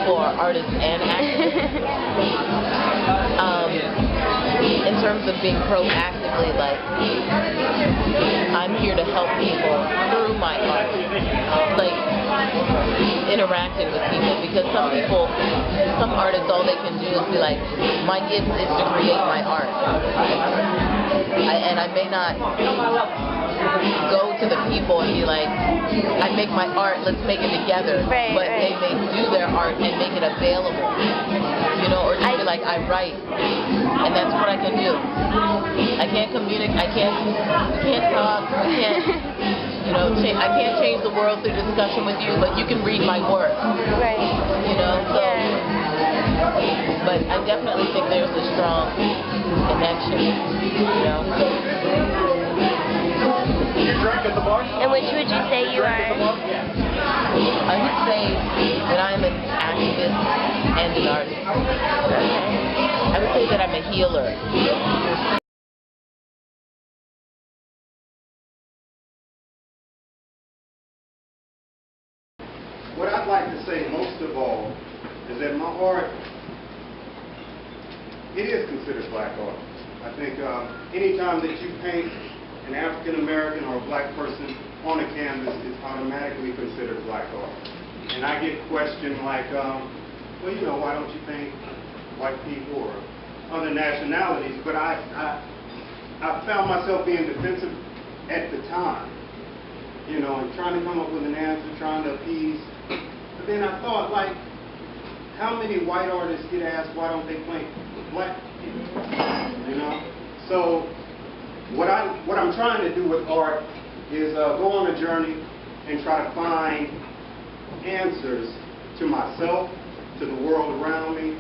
people are artists and activists. In terms of being proactively, like, I'm here to help people through my art, like, interacting with people, because some artists, all they can do is be like, my gift is to create my art. And I may not go to the people and be like, I make my art, let's make it together. Right, but they may do their art and make it available, you know, or just be like, I write, and that's what I can do. I can't communicate, I can't talk, I can't, you know, I can't change the world through discussion with you, but you can read my work. Right. You know, so, but I definitely think there's a strong connection, you know. And which would you say you are? I would say that I'm an activist and an artist. I would say that I'm a healer. What I'd like to say most of all is that my art, it is considered black art. I think anytime that you paint an African American or a black person on a canvas, it's automatically considered black art. And I get questioned like, well, you know, why don't you paint white people or other nationalities? But I found myself being defensive at the time, you know, and trying to come up with an answer, trying to appease. But then I thought, like, how many white artists get asked why don't they paint black people? You know? So what I'm trying to do with art is go on a journey and try to find answers to myself, to the world around me,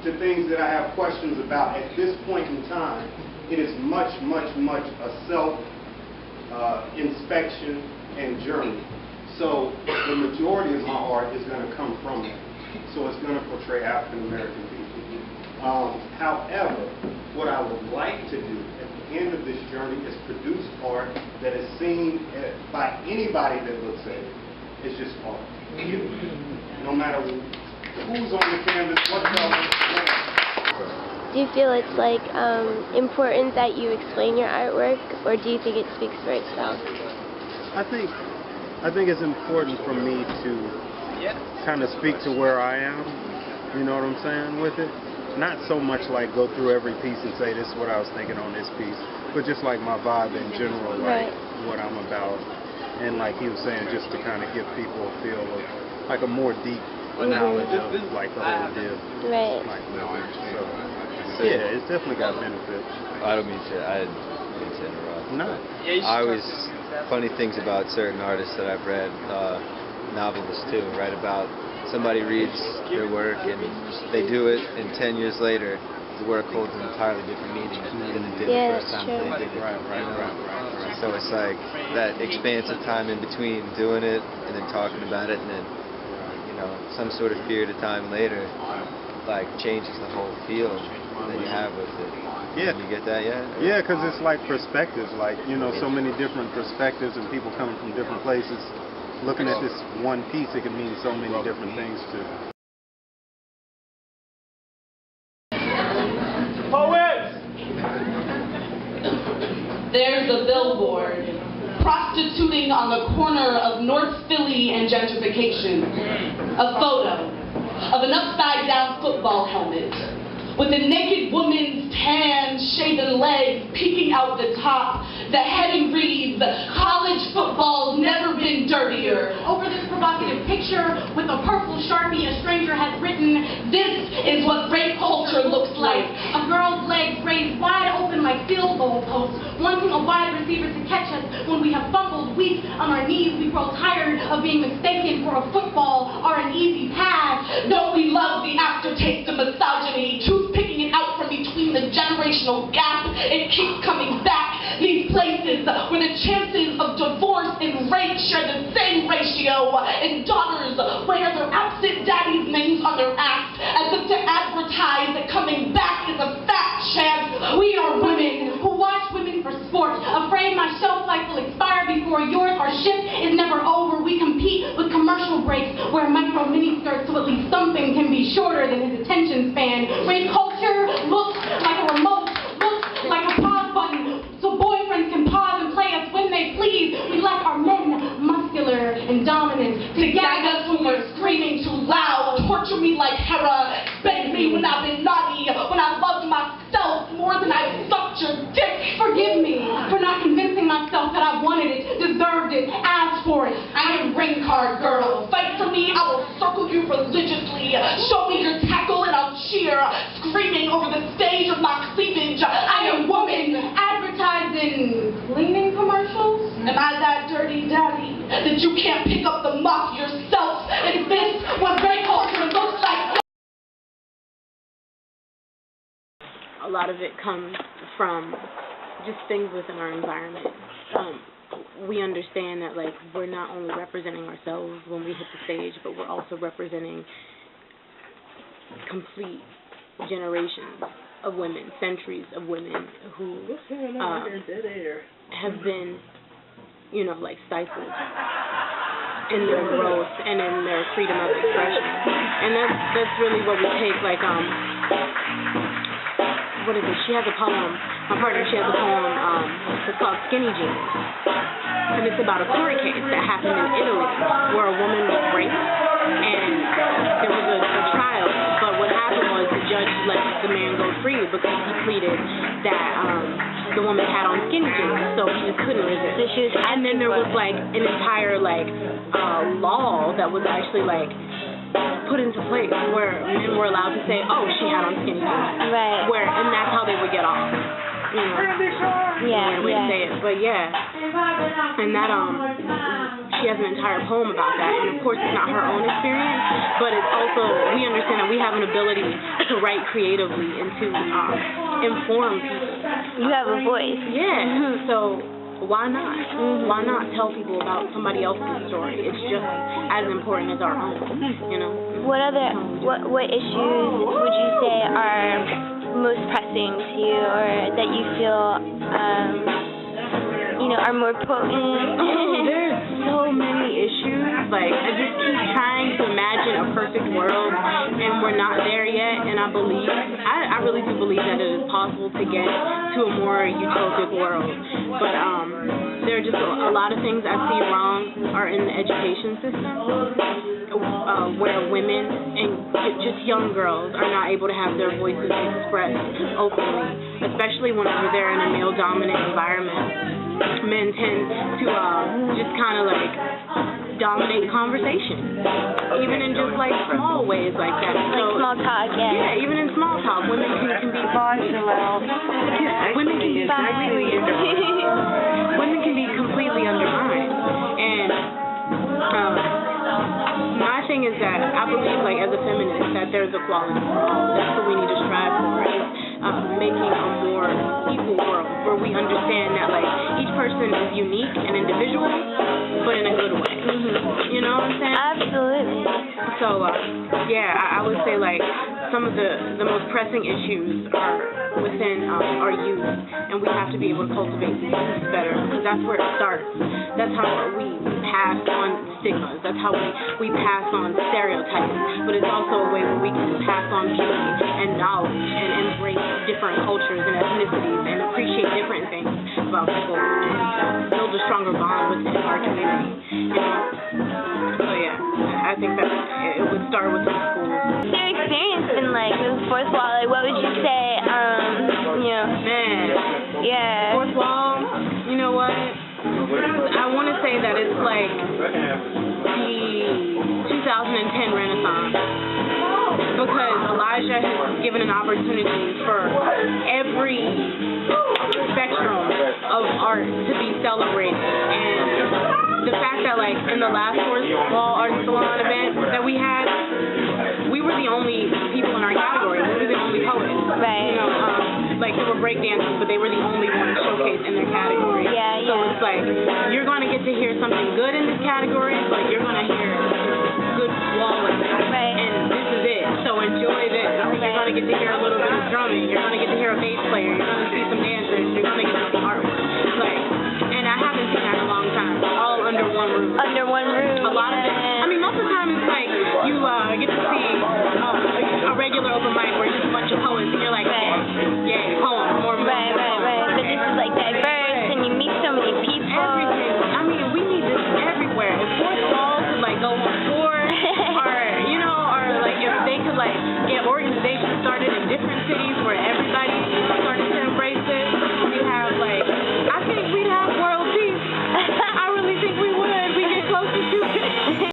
to things that I have questions about. At this point in time, it is much, much, much a self-inspection and journey. So the majority of my art is going to come from that. So it's going to portray African American people. However, what I would like to do at the end of this journey is produce art that is seen by anybody that looks at it. It's just art. No matter who's on the canvas, what color. Do you feel it's like important that you explain your artwork, or do you think it speaks for itself? I think it's important for me to kind of speak to where I am, you know what I'm saying, with it. Not so much like go through every piece and say this is what I was thinking on this piece, but just like my vibe in general, like what I'm about. And like he was saying, just to kind of give people a feel of like a more deep knowledge of like the whole deal. Right. Like, so yeah, it's definitely got benefits. I don't mean to interrupt. No. I always, funny things about certain artists that I've read, novelists too, write about somebody reads their work and they do it, and 10 years later the work holds an entirely different meaning than it did the first time they did it. Right. So it's like that expansive time in between doing it and then talking about it, and then, you know, some sort of period of time later, like, changes the whole feel that you have with it. Yeah. You get that, yeah? Yeah, because it's like perspectives, like, you know, so many different perspectives and people coming from different places. Looking at this one piece, it can mean so many different things too. Poets! There's a billboard prostituting on the corner of North Philly and Gentrification. A photo of an upside-down football helmet with a naked woman's tan, shaven legs peeking out the top. The heading reads, "College football's never been dirtier." Over this provocative picture, with a purple Sharpie, a stranger has written, "This is what rape culture looks like." A girl's legs raised wide open like field goal posts, wanting a wide receiver to catch us. When we have fumbled, weak on our knees, we grow tired of being mistaken for a football or an easy pass. Don't we love the aftertaste of misogyny? Picking it out from between the generational gap, it keeps coming back. These places where the chances of divorce and rape share the same ratio, and daughters wear their absent daddy's names on their ass as if to advertise that coming back is a fat chance. We are women who watch women for sport, afraid my shelf life will expire before yours. Our shift is never over. We compete with commercial breaks, wear micro mini skirts so at least some something can be shorter than his attention span. Rape culture looks like a remote, looks like a pause button, so boyfriends can pause and play us when they please. We like our men muscular and dominant, to gag us when we're screaming too loud, torture me like Hera, spank me when I've been naughty, when I loved myself more than I sucked your dick. Forgive me for not convincing myself that I wanted it, deserved it, asked for it. I am ring card girl. Fight for me, I will circle you religiously. Show me your tackle and I'll cheer, screaming over the stage of my cleavage. I am woman. Advertising cleaning commercials? Am I that dirty daddy that you can't pick up the mop yourself? Is this what great culture looks like? A lot of it comes from just things within our environment. We understand that, like, we're not only representing ourselves when we hit the stage, but we're also representing complete generations of women, centuries of women who have been, you know, like, stifled in their growth and in their freedom of expression. And that's really what we take, like, what is it? She has a poem. My partner, she has a poem. It's called Skinny Jeans. And it's about a court case that happened in Italy where a woman was raped and there was a trial. But what happened was the judge let the man go free because he pleaded that the woman had on skinny jeans, so he just couldn't resist. And then there was like an entire law that was actually like put into place where men were allowed to say, oh, she had on skinny jeans. Right. And that's how they would get off. You know, Yeah, way to say it. But yeah, and that she has an entire poem about that. And of course, it's not her own experience, but it's also, we understand that we have an ability to write creatively and to inform people. You have a voice. Yeah. So why not? Why not tell people about somebody else's story? It's just as important as our own. You know. What issues would you say are most pressing to you, or that you feel, are more potent? There's so many issues. Like, I just keep trying to imagine a perfect world, and we're not there yet. And I really do believe that it is possible to get to a more utopic world. But there are just a lot of things I see wrong are in the education system, where women and just young girls are not able to have their voices expressed openly, especially whenever they're in a male-dominant environment. Men tend to just kind of like dominate conversation, even in just like small ways like that. Like small talk, yeah. Yeah, even in small talk, women can be women can be completely undermined. And my thing is that I believe, like, as a feminist, that there's equality for all. That's what we need to strive for, is making a more equal world where we understand that, like, each person is unique and individual, but in a good way. You know what I'm saying? Absolutely. So, I would say, like, some of the most pressing issues are within our youth, and we have to be able to cultivate these youth better, because that's where it starts. That's how we pass on stigmas. That's how we pass on stereotypes. But it's also a way where we can pass on beauty and knowledge and embrace different cultures and ethnicities and appreciate different things about people, build a stronger bond within our community. You know? So yeah, I think that it would start with the schools. What's your experience been like with fourth wall? Like, what would you say? Man. Yeah. Fourth wall. You know what? I want to say that it's like the 2010 Renaissance, because Elijah has given an opportunity for every spectrum of art to be celebrated. And the fact that, like, in the last Fourth Wall Art Salon event that we had, we were the only people in our category. We were the only poets. Right. You know, like, there were breakdancers, but they were the only ones showcased in their category. Yeah, so it's like, you're going to get to hear something good in this category, but you're going to hear good walling. Right. And this is it. So enjoy this. You're going to get to hear a little bit of drumming. You're going to get to hear a bass player. You're going to see some dancers. You're going to get some artwork. Like, and I haven't seen that in a long time. All under one roof. Under one roof. A lot of it. I mean, most of the time it's like you get to see like get organizations started